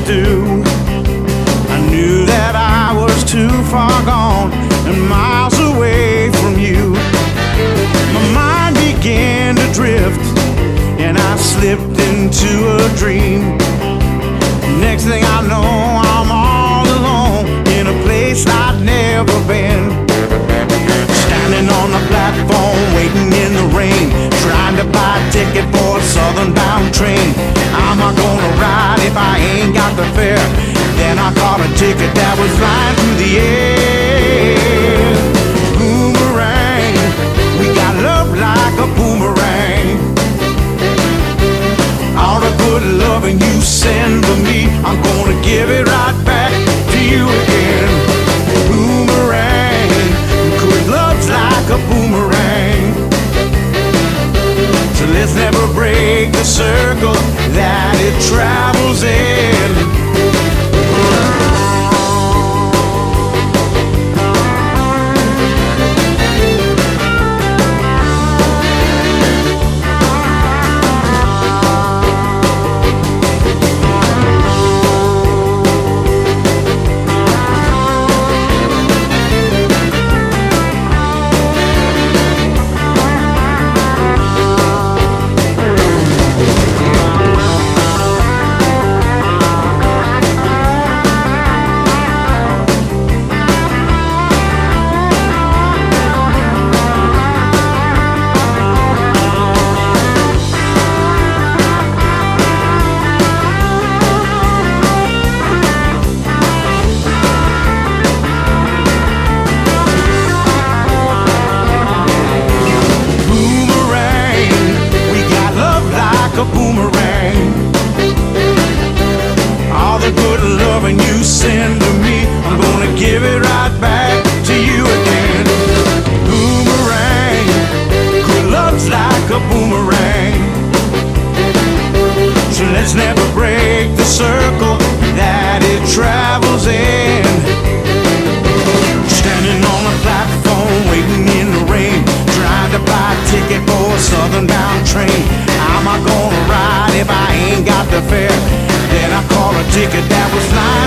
do. I knew that I was too far gone and miles away from you. My mind began to drift and I slipped into a dream. Next thing I know, I'm all alone in a place I'd never been. Standing on the platform, waiting in the rain, trying to buy a ticket for a southern bound train. Am I gonna ride if I ain't got the fare? Then I caught a ticket that was flying through the air. Boomerang, we got love like a boomerang. All the good loving you send to me, I'm gonna give it right back to you again. Boomerang, good love's like a boomerang. So let's never break the circle that it travels in. Let's never break the circle that it travels in. Standing on a platform, waiting in the rain, trying to buy a ticket for a southern bound train. Am I gonna ride if I ain't got the fare? Then I caught a ticket that was flying